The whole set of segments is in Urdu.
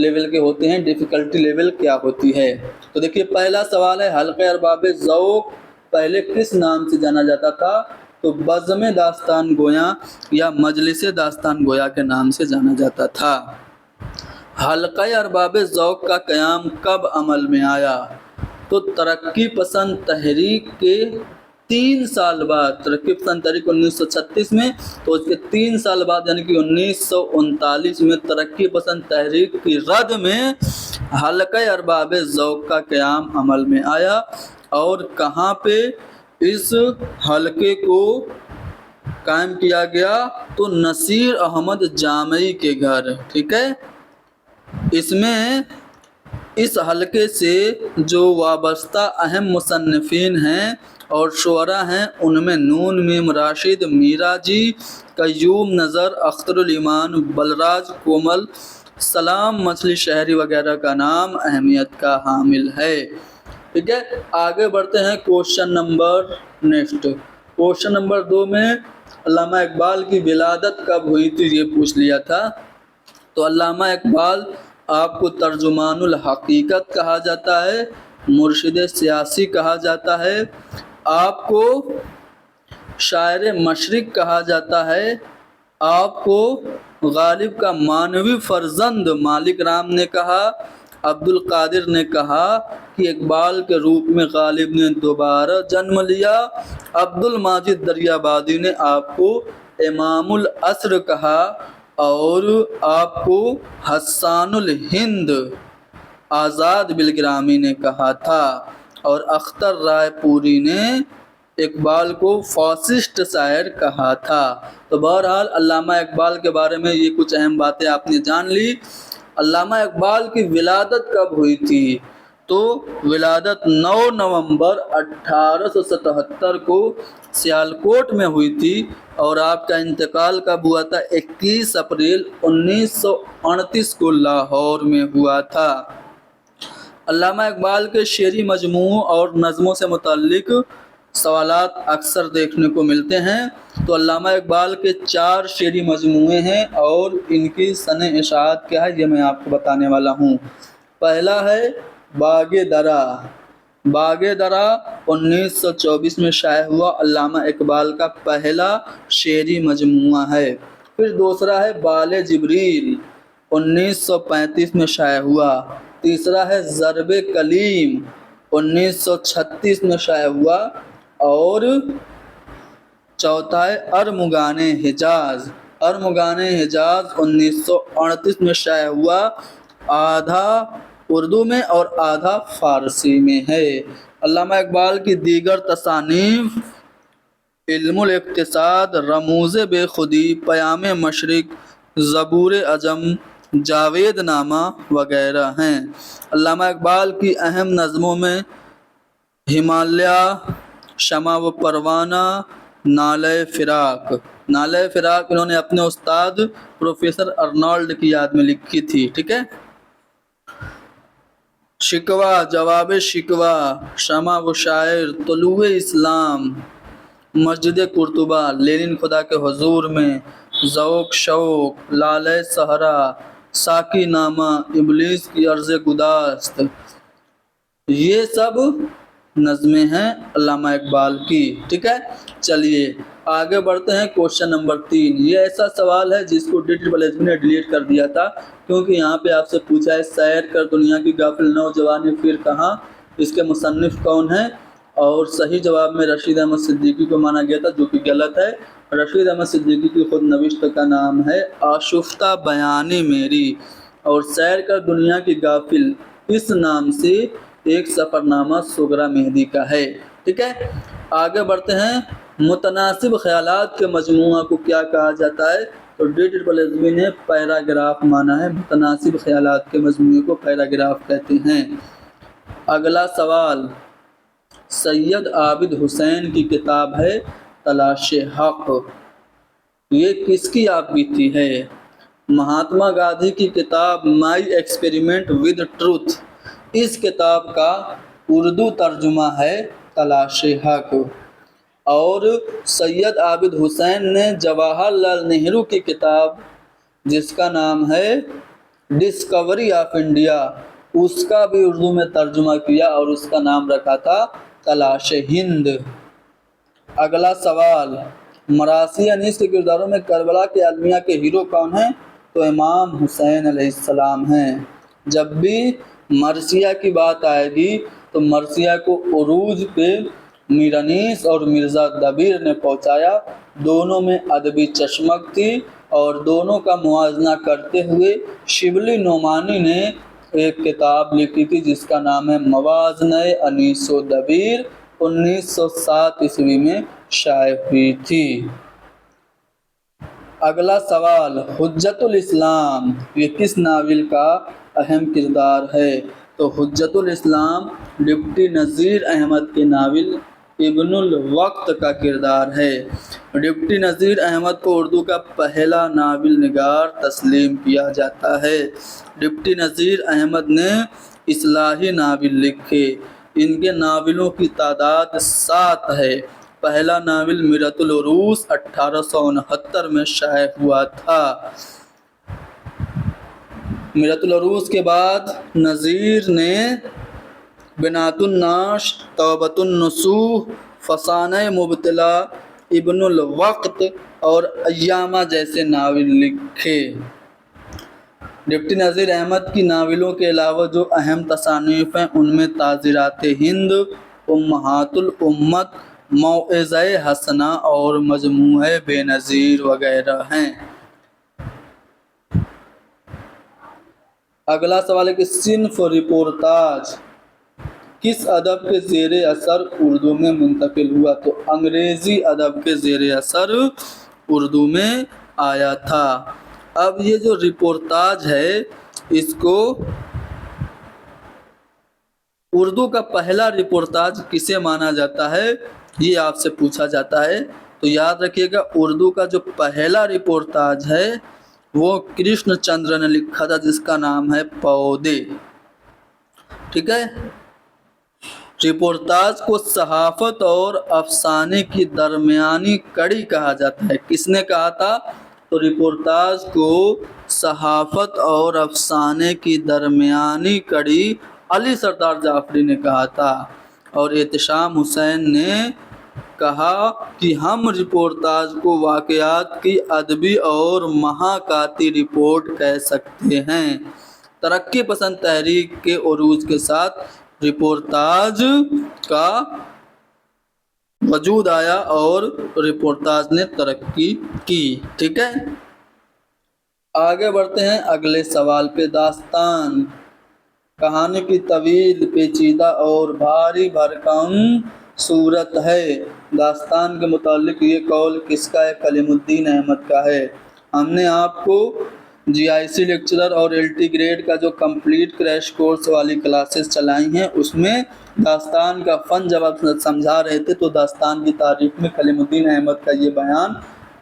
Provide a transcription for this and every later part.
لیول کے ہوتے ہیں، ڈیفیکلٹی لیول کیا ہوتی ہے۔ تو دیکھیے پہلا سوال ہے، حلقہ ارباب ذوق پہلے کس نام سے جانا جاتا تھا؟ تو بزم داستان گویا یا مجلس داستان گویا کے نام سے جانا جاتا تھا۔ حلقہ ارباب ذوق کا قیام کب عمل میں آیا؟ تو ترقی پسند تحریک کے 3 سال بعد، ترقی پسند تحریک 1936 میں، تو اس کے 3 سال بعد یعنی کہ 1939 میں ترقی پسند تحریک کی رد میں حلقہ ارباب ذوق کا قیام عمل میں آیا۔ اور کہاں پہ اس حلقے کو قائم کیا گیا؟ تو نصیر احمد جامعی کے گھر، ٹھیک ہے۔ اس میں اس حلقے سے جو وابستہ اہم مصنفین ہیں اور شعراء ہیں، ان میں نون میم راشد، میرا جی، قیوم نظر، اختر الایمان، بلراج کومل، سلام مچھلی شہری وغیرہ کا نام اہمیت کا حامل ہے، ٹھیک ہے۔ آگے بڑھتے ہیں question number next. Question number 2 میں علامہ اقبال کی ولادت کب ہوئی تھی یہ پوچھ لیا تھا۔ تو علامہ اقبال آپ کو ترجمان الحقیقت کہا جاتا ہے، مرشد سیاسی کہا جاتا ہے، آپ کو شاعر مشرق کہا جاتا ہے، آپ کو غالب کا معنوی فرزند مالک رام نے کہا، عبد القادر نے کہا کہ اقبال کے روپ میں غالب نے دوبارہ جنم لیا، عبد الماجد دریابادی نے آپ کو امام العصر کہا، اور آپ کو حسان الہند آزاد بالگرامی نے کہا تھا، اور اختر رائے پوری نے اقبال کو فاسسٹ شاعر کہا تھا۔ تو بہرحال علامہ اقبال کے بارے میں یہ کچھ اہم باتیں آپ نے جان لی۔ علامہ اقبال کی ولادت کب ہوئی تھی؟ تو ولادت 9 نومبر 1877 کو سیالکوٹ میں ہوئی تھی، اور آپ کا انتقال کب ہوا تھا؟ 21 اپریل 1938 کو لاہور میں ہوا تھا۔ علامہ اقبال کے شعری مجموعوں اور نظموں سے متعلق سوالات اکثر دیکھنے کو ملتے ہیں۔ تو علامہ اقبال کے 4 شعری مجموعے ہیں، اور ان کی سن اشاعت کیا ہے یہ میں آپ کو بتانے والا ہوں۔ پہلا ہے باغ درا۔ باغ درا 1924 میں شائع ہوا علامہ اقبال کا پہلا شعری مجموعہ ہے۔ پھر دوسرا ہے بال جبریل 1935 میں شائع ہوا۔ تیسرا ہے ضرب کلیم 1936 میں شائع ہوا، اور چوتھا ہے ارمغان حجاز۔ ارمغان حجاز 1938 میں شائع ہوا، آدھا اردو میں اور آدھا فارسی میں ہے۔ علامہ اقبال کی دیگر تصانیف علم الاقتصاد، رموز بے خودی، پیام مشرق، زبور عجم، جاوید نامہ وغیرہ ہیں۔ علامہ اقبال کی اہم نظموں میں ہمالیہ، شمع و پروانہ، نالہ فراق۔ نالہ فراق انہوں نے اپنے استاد پروفیسر ارنالڈ کی یاد میں لکھی تھی، ٹھیک ہے۔ شکوہ، جواب شکوہ، شمع و شاعر، طلوع اسلام، مسجد قرطبہ، لینن خدا کے حضور میں، ذوق شوق، لالہ صحرا، ساقی نامہ، ابلیس کی عرض گداست، یہ سب نظمیں ہیں علامہ اقبال کی، ٹھیک ہے۔ چلیے آگے بڑھتے ہیں کوشچن نمبر 3۔ یہ ایسا سوال ہے جس کو DSS نے ڈیلیٹ کر دیا تھا، کیونکہ یہاں پہ آپ سے پوچھا ہے سیر کر دنیا کی غافل نوجوانی پھر کہاں، اس کے مصنف کون ہیں، اور صحیح جواب میں رشید احمد صدیقی کو مانا گیا تھا، جو کہ غلط ہے۔ رشید احمد صدیقی کی خود نوشت کا نام ہے آشفتہ بیانی میری، اور سیر کر دنیا کی غافل اس نام سے ایک سفر نامہ صغرا مہدی کا ہے، ٹھیک ہے۔ آگے بڑھتے ہیں، متناسب خیالات کے مجموعہ کو کیا کہا جاتا ہے؟ تو DSS نے پیراگراف مانا ہے، متناسب خیالات کے مجموعے کو پیراگراف کہتے ہیں۔ اگلا سوال سید عابد حسین کی کتاب ہے تلاش حق، یہ کس کی آپ بیتی ہے؟ مہاتما گاندھی کی کتاب مائی ایکسپیریمنٹ ود ٹروتھ، اس کتاب کا اردو ترجمہ ہے تلاش حق۔ اور سید عابد حسین نے جواہر لال نہرو کی کتاب جس کا نام ہے ڈسکوری آف انڈیا، اس کا بھی اردو میں ترجمہ کیا اور اس کا نام رکھا تھا تلاش ہند۔ اگلا سوال، مراثی انیس کے کرداروں میں کربلا کے المیہ کے ہیرو کون ہیں؟ تو امام حسین علیہ السلام ہیں۔ جب بھی مرثیہ کی بات آئے گی تو مرثیہ کو عروج پہ میر انیس اور مرزا دبیر نے پہنچایا۔ دونوں میں ادبی چشمک تھی اور دونوں کا موازنہ کرتے ہوئے شبلی نعمانی نے ایک کتاب لکھی تھی جس کا نام ہے موازنہ انیس و دبیر، 1907 عیسوی میں شائع ہوئی تھی۔ اگلا سوال، حجت الاسلام یہ کس ناول کا اہم کردار ہے؟ تو حجت الاسلام ڈپٹی نذیر احمد کے ناول ابن الوقت کا کردار ہے۔ ڈپٹی نذیر احمد کو اردو کا پہلا ناول نگار تسلیم کیا جاتا ہے۔ ڈپٹی نذیر احمد نے اصلاحی ناول لکھے۔ ان کے ناولوں کی تعداد 7 ہے۔ پہلا ناول میرۃ العروس 1869 میں شائع ہوا تھا۔ میرۃ العروس کے بعد نذیر نے بنات الناش، توبۃ النصوح، فسانہ مبتلا، ابن الوقت اور ایامہ جیسے ناول لکھے۔ ڈپٹی نذیر احمد کی ناولوں کے علاوہ جو اہم تصانیف ہیں ان میں تاثرات ہند، امہات الامت، موعظہ حسنہ اور مجموعہ بے نظیر وغیرہ ہیں۔ اگلا سوال ہے کہ صنف رپورتاج کس ادب کے زیر اثر اردو میں منتقل ہوا؟ تو انگریزی ادب کے زیر اثر اردو میں آیا تھا۔ اب یہ جو رپورتاج ہے اس کو اردو کا پہلا رپورتاج کسے مانا جاتا ہے یہ آپ سے پوچھا جاتا ہے، تو یاد رکھیے گا اردو کا جو پہلا رپورتاج ہے وہ کرشن چندر نے لکھا تھا جس کا نام ہے پودے۔ ٹھیک ہے، رپورتاج کو صحافت اور افسانے کی درمیانی کڑی کہا جاتا ہے۔ کس نے کہا تھا؟ تو رپورتاج کو صحافت اور افسانے کی درمیانی کڑی علی سردار جعفری نے کہا تھا، اور احتشام حسین نے کہا کہ ہم رپورتاج کو واقعات کی ادبی اور محاکاتی رپورٹ کہہ سکتے ہیں۔ ترقی پسند تحریک کے عروج کے ساتھ رپورتاج کا وجود آیا اور رپورتاج نے ترقی کی۔ ٹھیک ہے، آگے بڑھتے ہیں اگلے سوال پہ۔ داستان کہانی کی طویل، پیچیدہ اور بھاری بھرکم صورت ہے۔ داستان کے متعلق یہ قول کس کا ہے؟ کلیم الدین احمد کا ہے۔ ہم نے آپ کو جی آئی سی لیکچرر اور ایل ٹی گریڈ کا جو کمپلیٹ کریش کورس والی کلاسز چلائی ہیں اس میں داستان کا فن جب آپ سمجھا رہے تھے تو داستان کی تعریف میں کلیم الدین احمد کا یہ بیان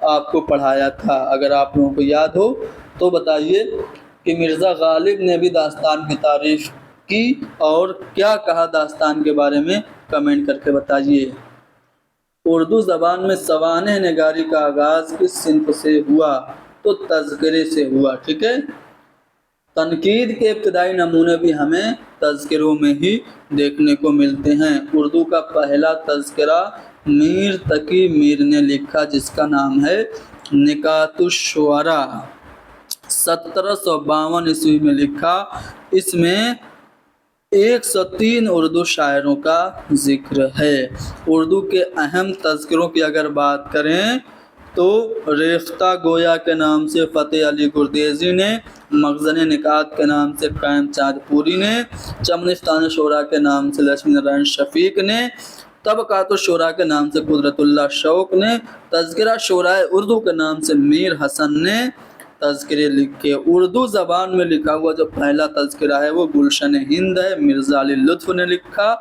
آپ کو پڑھایا تھا۔ اگر آپ لوگوں کو یاد ہو تو بتائیے کہ مرزا غالب نے بھی داستان کی تعریف کی اور کیا کہا داستان کے بارے میں، کمنٹ کر کے بتائیے۔ اردو زبان میں سوانح نگاری کا آغاز کس صنف سے ہوا؟ تو تذکرے سے ہوا۔ ٹھیک ہے، تنقید کے ابتدائی نمونے بھی ہمیں تذکروں میں ہی دیکھنے کو ملتے ہیں۔ اردو کا پہلا تذکرہ میر تقی میر نے لکھا جس کا نام ہے نکات الشعراء، 1752 عیسوی میں لکھا۔ اس میں 103 اردو شاعروں کا ذکر ہے۔ اردو کے اہم تذکروں کی اگر بات کریں تو ریختہ گویا کے نام سے فتح علی گردیزی نے، مخزن نکات کے نام سے قائم چاند پوری نے، چمنستان شعراء کے نام سے لکشمی نارائن شفیق نے، طبقات الشعراء کے نام سے قدرت اللہ شوق نے، تذکرہ شعراء اردو کے نام سے میر حسن نے تذکرے لکھے۔ اردو زبان میں لکھا ہوا جو پہلا تذکرہ ہے وہ گلشن ہند ہے، مرزا علی لطف نے لکھا۔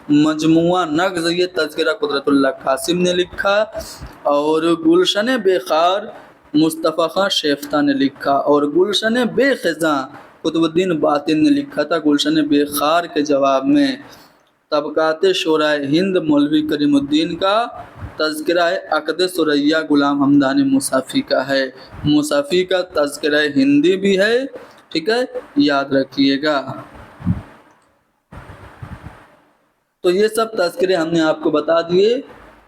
مجموعہ نغز یہ تذکرہ قدرت اللہ قاسم نے لکھا، اور گلشن بے خار مصطفیٰ خان شیفتہ نے لکھا، اور گلشن بے خزاں قطب الدین باطن نے لکھا تھا گلشن بے خار کے جواب میں۔ طبقات شعراء ہند مولوی کریم الدین کا، تذکرہ عقد ثریا غلام حمدانی مصحفی کا ہے۔ مصحفی کا تذکرہ ہندی بھی ہے ٹھیک ہے، یاد رکھیے گا۔ تو یہ سب تذکرے ہم نے آپ کو بتا دیے۔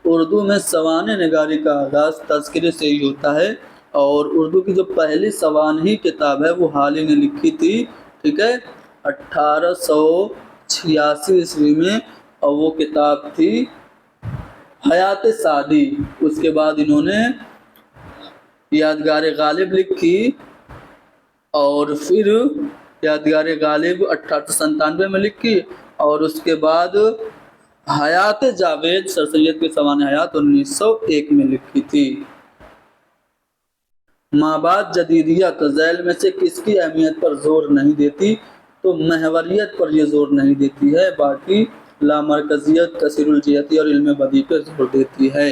اردو میں سوانح نگاری کا آغاز تذکرے سے ہی ہوتا ہے، اور اردو کی جو پہلی سوانحی کتاب ہے وہ حال ہی نے لکھی تھی، ٹھیک ہے، 1886 عیسوی میں، اور وہ کتاب تھی حیات سعدی۔ اس کے بعد انہوں نے یادگار غالب لکھی، اور پھر یادگار غالب 1897 میں لکھی، اور اس کے بعد حیات جاوید سر سید کے سوانح حیات 1901 میں لکھی تھی۔ مابعد جدیدیت ذیل میں سے کس کی اہمیت پر زور نہیں دیتی؟ تو محوریت پر یہ زور نہیں دیتی ہے، باقی لامرکزیت، کثیر الجہتی اور علم بدیع پر زور دیتی ہے۔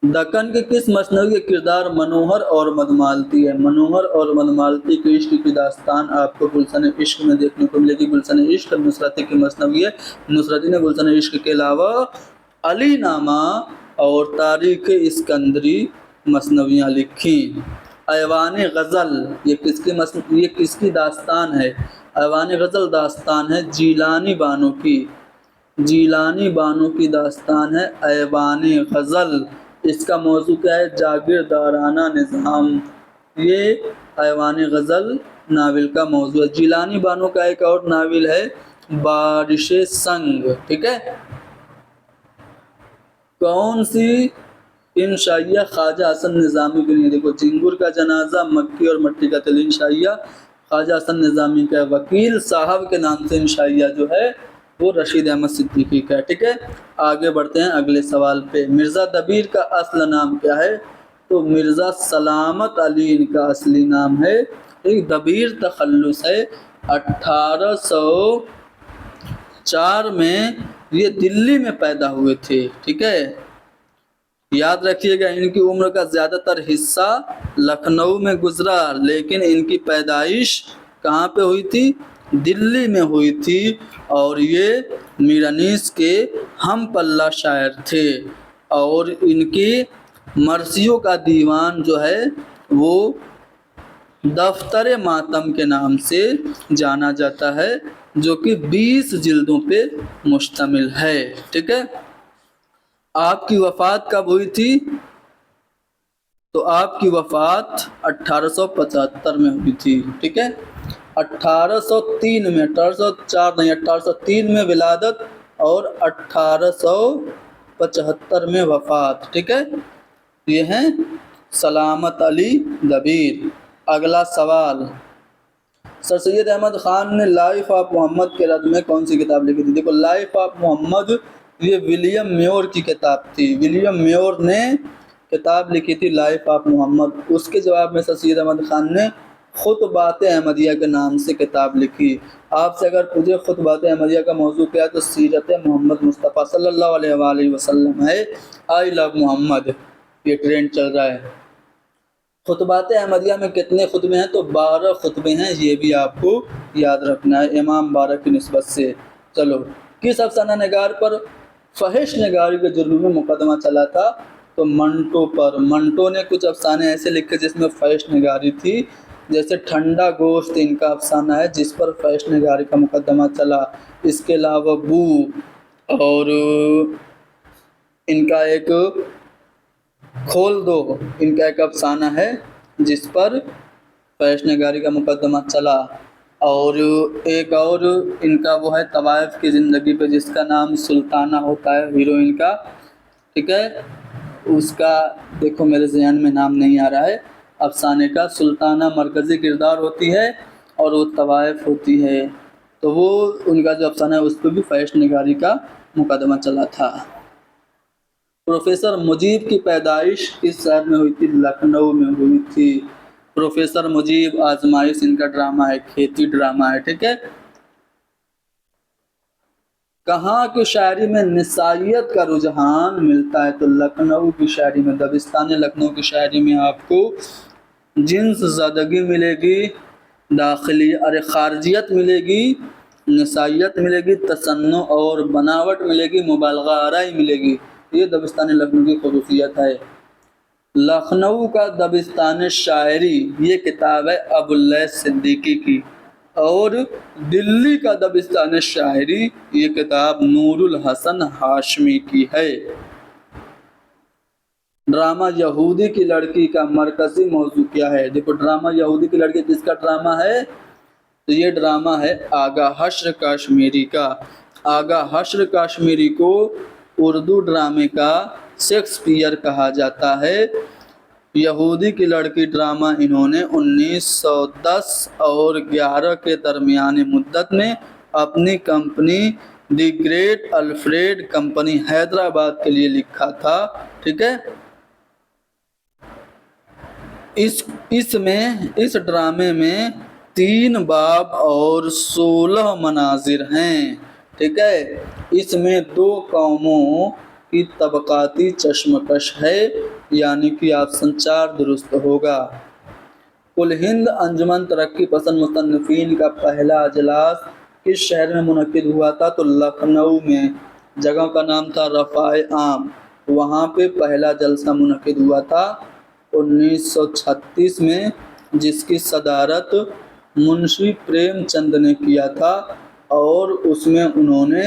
دکن کے کس مثنوی کے کردار منوہر اور مدمالتی ہے؟ منوہر اور مدمالتی کے عشق کی داستان آپ کو گلشن عشق میں دیکھنے کو ملے گی۔ گلشن عشق نصرتی کی مثنوی ہے۔ نصرتی نے گلشن عشق کے علاوہ علی نامہ اور تاریخ اسکندری مثنویاں لکھی۔ ایوان غزل یہ کس کی داستان ہے؟ ایوان غزل داستان ہے جیلانی بانو کی۔ جیلانی بانو کی داستان ہے ایوان غزل۔ اس کا موضوع کیا ہے؟ جاگیردارانہ نظام۔ یہ ایوان غزل ناول کا موضوع ہے۔ جیلانی بانو کا ایک اور ناول ہے بارش سنگ، ٹھیک ہے۔ کون سی انشائیہ خواجہ حسن نظامی کی نہیں؟ دیکھو، جنگور کا جنازہ، مکی اور مٹی کا تل انشائیہ خواجہ حسن نظامی کا ہے۔ وکیل صاحب کے نام سے انشائیہ جو ہے وہ رشید احمد صدیقی کا ہے، ٹھیک ہے۔ آگے بڑھتے ہیں اگلے سوال پہ۔ مرزا دبیر کا اصل نام کیا ہے؟ تو مرزا سلامت علی ان کا اصلی نام ہے۔ ایک دبیر تخلص ہے۔ 1804 میں یہ دلی میں پیدا ہوئے تھے، ٹھیک ہے۔ یاد رکھیے گا ان کی عمر کا زیادہ تر حصہ لکھنؤ میں گزرا، لیکن ان کی پیدائش کہاں پہ ہوئی تھی؟ دلی میں ہوئی تھی، اور یہ میر انیس کے ہم پلہ شاعر تھے، اور ان کی مرثیوں کا دیوان جو ہے وہ دفتر ماتم کے نام سے جانا جاتا ہے، جو کہ 20 جلدوں پہ مشتمل ہے، ٹھیک ہے۔ آپ کی وفات کب ہوئی تھی؟ تو آپ کی وفات 1875 میں ہوئی تھی، ٹھیک ہے۔ 1803 میں، 1804 نہیں، 1803 میں ولادت اور 1875 میں وفات، ٹھیک ہے۔ یہ ہیں سلامت علی دبیر۔ اگلا سوال، سر سید احمد خان نے لائف آف محمد کے رد میں کون سی کتاب لکھی تھی؟ دیکھو، لائف آف محمد یہ ولیم میور کی کتاب تھی۔ ولیم میور نے کتاب لکھی تھی لائف آف محمد۔ اس کے جواب میں سر سید احمد خان نے خطبات احمدیہ کے نام سے کتاب لکھی۔ آپ سے اگر پوچھے خطبات احمدیہ کا موضوع کیا ہے تو سیرت محمد مصطفیٰ صلی اللہ علیہ وآلہ وسلم ہے۔ آئی لو محمد، یہ ٹرینڈ چل رہا ہے۔ خطبات احمدیہ میں کتنے خطبے ہیں؟ تو 12 خطبے ہیں، یہ بھی آپ کو یاد رکھنا ہے امام بارہ کی نسبت سے۔ چلو، کس افسانہ نگار پر فحش نگاری کے جرم میں مقدمہ چلا تھا؟ تو منٹو پر۔ منٹو نے کچھ افسانے ایسے لکھے جس میں فحش نگاری تھی، جیسے ٹھنڈا گوشت ان کا افسانہ ہے جس پر فحش نگاری کا مقدمہ چلا۔ اس کے علاوہ بو، اور ان کا ایک کھول دو، ان کا ایک افسانہ ہے جس پر فحش نگاری کا مقدمہ چلا، اور ایک اور ان کا وہ ہے طوائف کی زندگی پہ جس کا نام سلطانہ ہوتا ہے، ہیروئن کا، ٹھیک ہے۔ اس کا دیکھو میرے ذہن میں نام نہیں آ رہا ہے افسانے کا۔ سلطانہ مرکزی کردار ہوتی ہے اور وہ طوائف ہوتی ہے، تو وہ ان کا جو افسانہ ہے اس پہ بھی فحش نگاری کا مقدمہ چلا تھا۔ پروفیسر مجیب کی پیدائش کس شہر میں ہوئی تھی؟ لکھنؤ میں ہوئی تھی۔ پروفیسر مجیب آزمائش ان کا ڈرامہ ہے، کھیتی ڈرامہ ہے، ٹھیک ہے۔ کہاں کی شاعری میں نسائیت کا رجحان ملتا ہے؟ تو لکھنؤ کی شاعری میں، دبستان لکھنؤ کی شاعری میں آپ کو جنس زدگی ملے گی، داخلی خارجیت ملے گی، نسائیت ملے گی، تصنع اور بناوٹ ملے گی، مبالغہ آرائی ملے گی۔ یہ دبستان لکھنؤ کی خصوصیت ہے۔ لکھنؤ کا دبستان شاعری یہ کتاب ہے ابواللیث صدیقی کی، اور دلی کا دبستان شاعری یہ کتاب نور الحسن ہاشمی کی ہے۔ ڈرامہ یہودی کی لڑکی کا مرکزی موضوع کیا ہے؟ دیکھو ڈرامہ یہودی کی لڑکی کس کا ڈرامہ ہے؟ تو یہ ڈرامہ ہے آغا حشر کاشمیری کا۔ آغا حشر کاشمیری کو اردو ڈرامے کا شیکسپیئر کہا جاتا ہے۔ یہودی کی لڑکی ڈرامہ انہوں نے 1910 اور 11 کے درمیانی مدت میں اپنی company the great Alfred company Hyderabad کے لیے لکھا تھا، ٹھیک ہے۔ اس ڈرامے میں 3 باب اور 16 مناظر ہیں، ٹھیک ہے۔ اس میں 2 قوموں کی طبقاتی کشمکش ہے، یعنی کہ آپشن 4 درست ہوگا۔ کل ہند انجمن ترقی پسند مصنفین کا پہلا اجلاس کس شہر میں منعقد ہوا تھا؟ تو لکھنؤ میں، جگہ کا نام تھا رفاع عام، وہاں پہ پہلا جلسہ منعقد ہوا تھا 1936 میں، جس کی صدارت منشی پریم چند نے کیا تھا، اور اس میں انہوں نے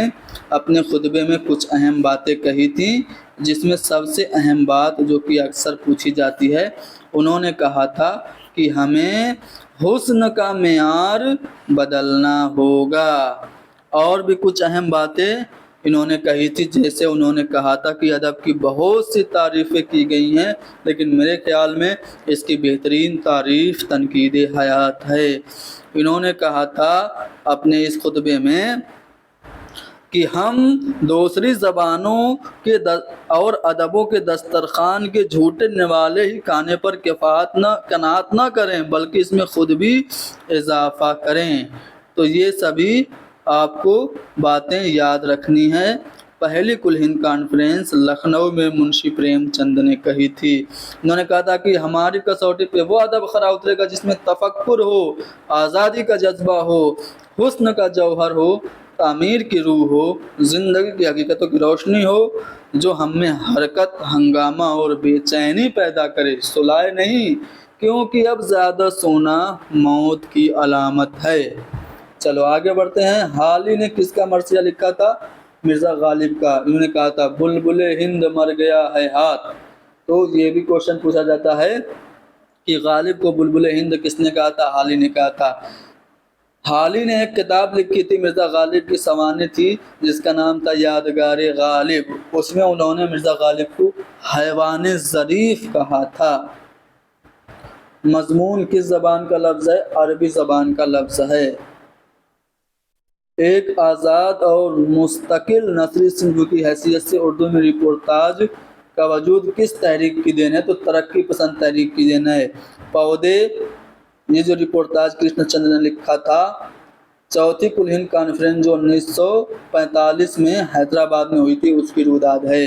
اپنے خطبے میں کچھ اہم باتیں کہی تھیں، جس میں سب سے اہم بات جو کہ اکثر پوچھی جاتی ہے، انہوں نے کہا تھا کہ ہمیں حسن کا معیار بدلنا ہوگا۔ اور بھی کچھ اہم باتیں انہوں نے کہی تھی، جیسے انہوں نے کہا تھا کہ ادب کی بہت سی تعریفیں کی گئی ہیں، لیکن میرے خیال میں اس کی بہترین تعریف تنقید حیات ہے۔ انہوں نے کہا تھا اپنے اس خطبے میں کہ ہم دوسری زبانوں کے اور ادبوں کے دسترخوان کے جھوٹے نوالے ہی کھانے پر قناعت نہ کریں، بلکہ اس میں خود بھی اضافہ کریں۔ تو یہ سبھی آپ کو باتیں یاد رکھنی ہے۔ پہلی کل ہند کانفرنس لکھنؤ میں منشی پریم چند نے کہی تھی۔ انہوں نے کہا تھا کہ ہماری کسوٹی پہ وہ ادب خرا اترے گا جس میں تفکر ہو، آزادی کا جذبہ ہو، حسن کا جوہر ہو، تعمیر کی روح ہو، زندگی کی حقیقتوں کی روشنی ہو، جو ہم میں حرکت، ہنگامہ اور بے چینی پیدا کرے، سلائے نہیں، کیونکہ اب زیادہ سونا موت کی علامت ہے۔ چلو آگے بڑھتے ہیں۔ حالی نے کس کا مرثیہ لکھا تھا؟ مرزا غالب کا۔ انہوں نے کہا تھا بلبل ہند مر گیا ہے ہاتھ۔ تو یہ بھی کوشچن پوچھا جاتا ہے کہ غالب کو بلبل ہند کس نے کہا تھا؟ حالی نے کہا تھا۔ حالی نے ایک کتاب لکھی تھی، مرزا غالب کی سوانح تھی، جس کا نام تھا یادگار غالب۔ اس میں انہوں نے مرزا غالب کو حیوان ظریف کہا تھا۔ مضمون کس زبان کا لفظ ہے؟ عربی زبان کا لفظ ہے۔ ایک آزاد اور مستقل نثری صنف کی حیثیت سے اردو میں رپورتاج کا وجود کس تحریک کی دین ہے؟ تو ترقی پسند تحریک کی دین ہے۔ پودے، یہ جو رپورتاج کرشن چندر نے لکھا تھا۔ چوتھی کل ہند کانفرنس جو 1945 میں حیدرآباد میں ہوئی تھی، اس کی روداد ہے۔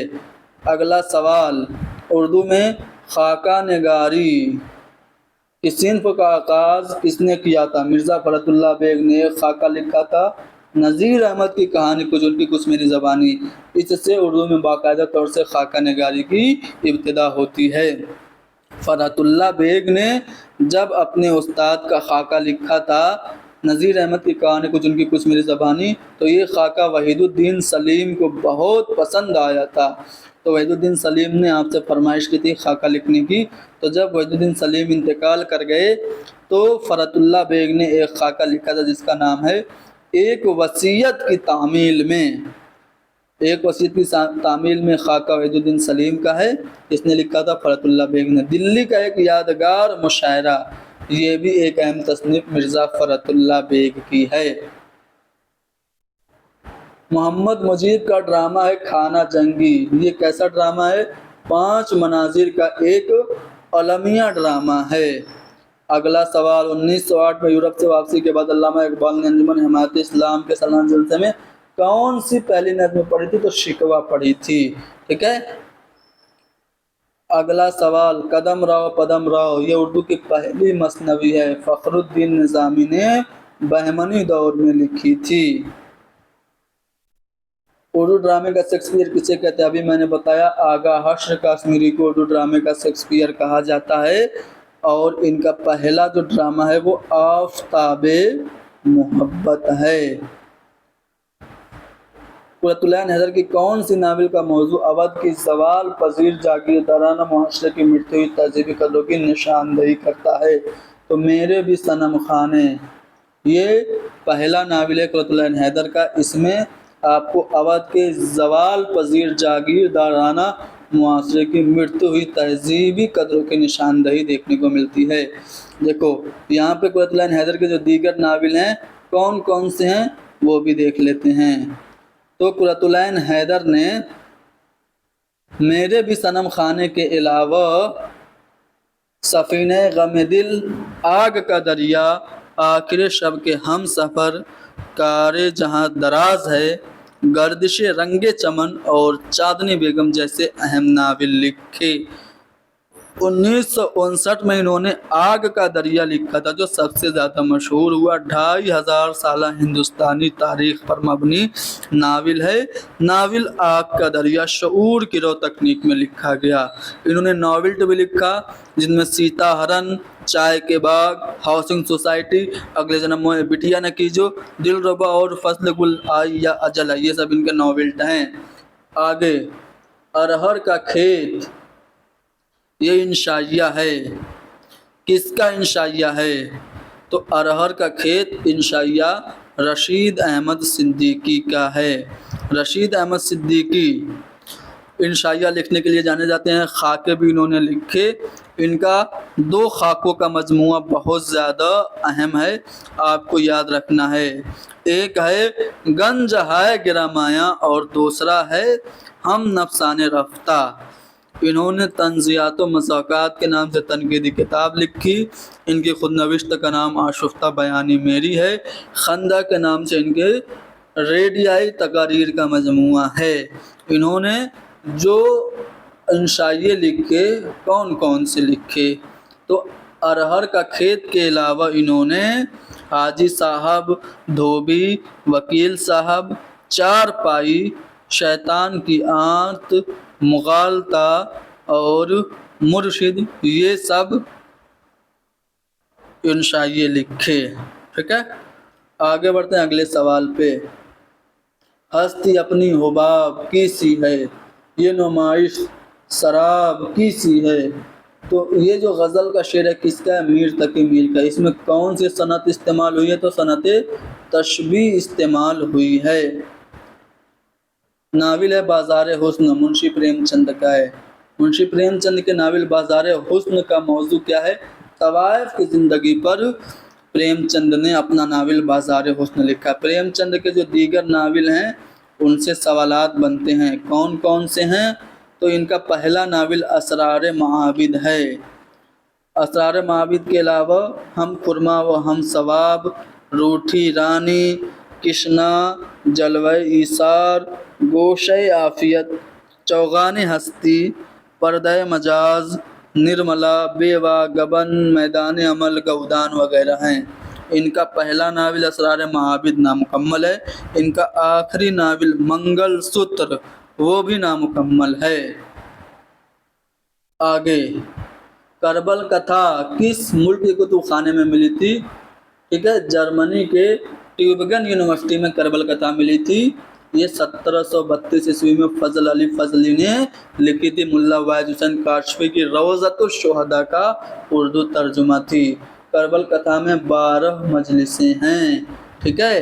اگلا سوال، اردو میں خاکہ نگاری کی صنف کا آغاز کس نے کیا تھا؟ مرزا فرت اللہ بیگ نے ایک خاکہ لکھا تھا، نذیر احمد کی کہانی کچھ ان کی کچھ میری زبانی۔ اس سے اردو میں باقاعدہ طور سے خاکہ نگاری کی ابتدا ہوتی ہے۔ فرت اللہ بیگ نے جب اپنے استاد کا خاکہ لکھا تھا، نذیر احمد کی کہانی کچھ ان کی کچھ میری زبانی، تو یہ خاکہ وحید الدین سلیم کو بہت پسند آیا تھا۔ تو وحید الدین سلیم نے آپ سے فرمائش کی تھی خاکہ لکھنے کی۔ تو جب وحید الدین سلیم انتقال کر گئے تو فرت اللہ بیگ نے ایک خاکہ لکھا تھا، جس کا نام ہے ایک وصیت کی تعمیل میں۔ ایک وصیت کی تعمیل میں خاکہ وحید الدین سلیم کا ہے، اس نے لکھا تھا فرت اللہ بیگ نے۔ دلی کا ایک یادگار مشاعرہ، یہ بھی ایک اہم تصنیف مرزا فرت اللہ بیگ کی ہے۔ محمد مجید کا ڈرامہ ہے خانہ جنگی، یہ کیسا ڈرامہ ہے؟ 5 مناظر کا ایک المیہ ڈرامہ ہے۔ اگلا سوال، 1908 میں یورپ سے واپسی کے بعد علامہ اقبال نے انجمن حمایت اسلام کے سالانہ جلسے میں کون سی پہلی نظم پڑھی تھی؟ تو شکوہ پڑھی تھی، ٹھیک ہے۔ اگلا سوال، قدم رہو پدم رہو، یہ اردو کی پہلی مثنوی ہے، فخر الدین نظامی نے بہمنی دور میں لکھی تھی۔ اردو ڈرامے کا شیکسپیئر کسے کہتے ہیں؟ ابھی میں نے بتایا آغا حشر کاشمیری کو اردو ڈرامے کا شیکسپیئر کہا جاتا ہے، اور ان کا پہلا جو ڈرامہ ہے وہ آفتاب محبت ہے۔ قرۃ العین حیدر کی کون سی ناول کا موضوع اودھ کی زوال پذیر جاگیردارانہ معاشرے کی مٹتی ہوئی تہذیبی قدروں کی نشاندہی کرتا ہے؟ تو میرے بھی صنم خانے، یہ پہلا ناول ہے قرۃ العین حیدر کا۔ اس میں آپ کو اودھ کے زوال پذیر جاگیردارانہ معاشرے کی مٹتی ہوئی تہذیبی قدروں کی نشاندہی دیکھنے کو ملتی ہے۔ دیکھو یہاں پہ قرۃ العین حیدر کے جو دیگر ناول ہیں کون کون سے ہیں وہ بھی دیکھ لیتے ہیں۔ تو قرۃ العین حیدر نے میرے بھی صنم خانے کے علاوہ سفینہ غم دل، آگ کا دریا، آخر شب کے ہم سفر، کار جہاں دراز ہے، گردش رنگ چمن اور چاندنی بیگم جیسے اہم ناول لکھے۔ 1959 میں انہوں نے آگ کا دریا لکھا تھا جو سب سے زیادہ مشہور ہوا۔ 2500 سالہ ہندوستانی تاریخ پر مبنی ناول ہے۔ ناول آگ کا دریا شعور کی رو تکنیک میں لکھا گیا۔ انہوں نے ناول بھی لکھا جن میں سیتا ہرن، چائے کے باغ، ہاؤسنگ سوسائٹی، اگلے جنم میں بٹیا نہ کیجو، دل ربا اور فصل گل آئی یا اجل آئی، یہ سب ان کے ناول ہیں۔ آگے ارہر کا کھیت، یہ انشائیہ ہے۔ کس کا انشائیہ ہے؟ تو ارہر کا کھیت انشائیہ رشید احمد صدیقی کا ہے۔ رشید احمد صدیقی انشائیہ لکھنے کے لیے جانے جاتے ہیں۔ خاکے بھی انہوں نے لکھے۔ ان کا 2 خاکوں کا مجموعہ بہت زیادہ اہم ہے، آپ کو یاد رکھنا ہے۔ ایک ہے گنج ہے گرامایا اور دوسرا ہے ہم نفسان رفتہ۔ انہوں نے تنزیات و مساقات کے نام سے تنقیدی کتاب لکھی۔ ان کی خود نوشت کا نام آشفتہ بیانی میری ہے۔ خندہ کے نام سے ان کے ریڈیائی تقاریر کا مجموعہ ہے۔ انہوں نے جو انشائیے لکھے کون کون سے لکھے؟ تو ارہر کا کھیت کے علاوہ انہوں نے حاجی صاحب، دھوبی، وکیل صاحب، چار پائی، شیطان کی آنت، مغالطہ اور مرشد، یہ سب انشائیے لکھے۔ ٹھیک ہے، آگے بڑھتے ہیں اگلے سوال پہ۔ ہستی اپنی حباب کی سی ہے، یہ نمائش سراب کی سی ہے۔ تو یہ جو غزل کا شعر ہے کس کا ہے؟ میر تقی میر کا۔ اس میں کون سی صنعت استعمال ہوئی ہے؟ تو صنعت تشبیہ استعمال ہوئی ہے۔ ناول ہے بازار حسن، منشی پریم چند کا ہے۔ منشی پریم چند کے ناول بازار حسن کا موضوع کیا ہے؟ طوائف کی زندگی پر پریم چند نے اپنا ناول بازار حسن لکھا۔ پریم چند کے جو دیگر ناول ہیں ان سے سوالات بنتے ہیں۔ کون کون سے ہیں؟ تو ان کا پہلا ناول اسرار معابد ہے۔ اسرار معابد کے علاوہ ہم خرما و ہم ثواب، روٹھی رانی، کشنا، جلوہ ایثار، گوشہ عافیت، چوغان ہستی، پردہ مجاز، نرملا، بیوہ، گبن، میدان عمل، گودان وغیرہ ہیں۔ ان کا پہلا ناول اسرار معابد نامکمل ہے۔ ان کا آخری ناول منگل سوتر وہ بھی نامکمل ہے۔ آگے کربل کتھا کس ملک کے کتب خانے میں ملی تھی؟ ٹھیک ہے، جرمنی کے ٹیوبگن یونیورسٹی میں کربل کتھا ملی تھی۔ یہ 1732 عیسوی میں فضل علی فضلی نے لکھی تھی۔ ملا واحد حسین کاشفی کی روضۃ الشہداء کا اردو ترجمہ تھی۔ کربل کتھا میں 12 مجلسیں ہیں۔ ٹھیک ہے،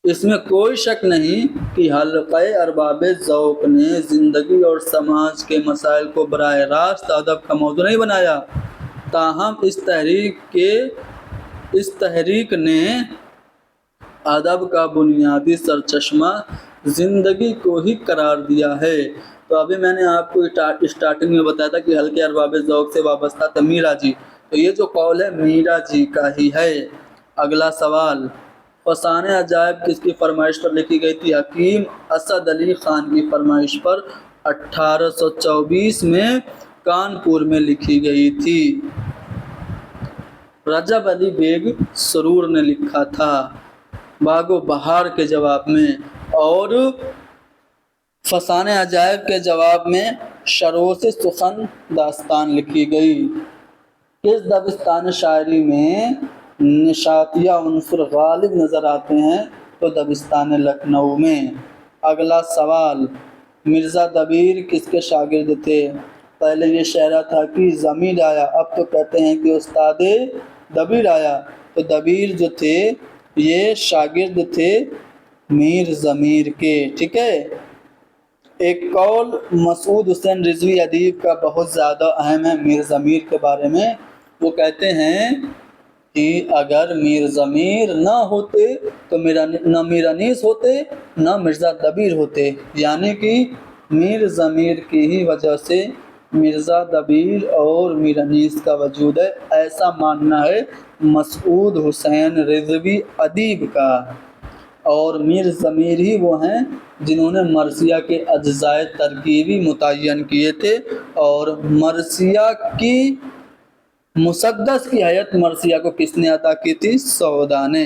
اس میں کوئی شک نہیں کہ حلقہ ارباب ذوق نے زندگی اور سماج کے مسائل کو براہ راست ادب کا موضوع نہیں بنایا، تاہم اس تحریک نے ادب کا بنیادی سرچشمہ زندگی کو ہی قرار دیا ہے۔ تو ابھی میں نے آپ کو اسٹارٹنگ میں بتایا تھا کہ حلقہ ارباب ذوق سے وابستہ تھا میرا جی، تو یہ جو قول ہے میرا جی کا ہی ہے۔ اگلا سوال، فسانہ عجائب کس کی فرمائش پر لکھی گئی تھی؟ حکیم اسد علی خان کی فرمائش پر 1824 میں کانپور میں لکھی گئی تھی۔ رجب علی بیگ سرور نے لکھا تھا۔ باغ و بہار کے جواب میں اور فسانہ عجائب کے جواب میں شروس سخن داستان لکھی گئی۔ اس دبستان شاعری میں نشاطیہ عنصر غالب نظر آتے ہیں تو دبستان لکھنؤ میں۔ اگلا سوال، مرزا دبیر کس کے شاگرد تھے؟ پہلے یہ شعرہ تھا کہ ضمیر آیا، اب تو کہتے ہیں کہ استاد دبیر آیا۔ تو دبیر جو تھے یہ شاگرد تھے میر ضمیر کے، ٹھیک ہے۔ ایک قول مسعود حسین رضوی ادیب کا بہت زیادہ اہم ہے میر ضمیر کے بارے میں۔ وہ کہتے ہیں کہ اگر میر ضمیر نہ ہوتے تو نہ میر انیس ہوتے نہ مرزا دبیر ہوتے، یعنی کہ میر ضمیر کی ہی وجہ سے مرزا دبیر اور میر انیس کا وجود ہے، ایسا ماننا ہے مسعود حسین رضوی ادیب کا۔ اور میر ضمیر ہی وہ ہیں جنہوں نے مرثیہ کے اجزائے ترکیبی متعین کیے تھے، اور مرثیہ کی مسدس کی حیت مرثیہ کو کس نے عطا کی تھی؟ سودا نے۔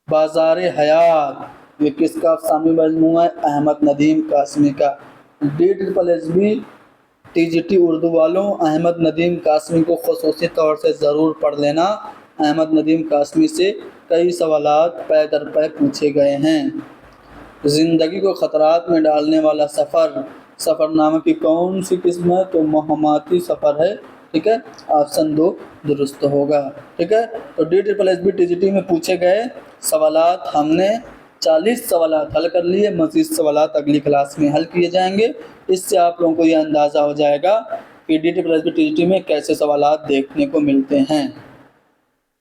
بازار حیات یہ کس کا افسانوی مجموعہ ہے؟ احمد ندیم قاسمی کا۔ DSSB TGT اردو والوں احمد ندیم قاسمی کو خصوصی طور سے ضرور پڑھ لینا۔ احمد ندیم قاسمی سے کئی سوالات پے در پے پوچھے گئے ہیں۔ زندگی کو خطرات میں ڈالنے والا سفر نامہ کی کون سی قسم ہے؟ تو مہماتی سفر ہے، ٹھیک ہے۔ آپشن 2 درست ہوگا، ٹھیک ہے۔ تو DSSB TGT میں پوچھے گئے سوالات ہم نے 40 سوالات حل کر لیے، مزید سوالات اگلی کلاس میں حل کیے جائیں گے۔ اس سے آپ لوگوں کو یہ اندازہ ہو جائے گا کہ DSSB TGT میں کیسے سوالات دیکھنے کو ملتے ہیں۔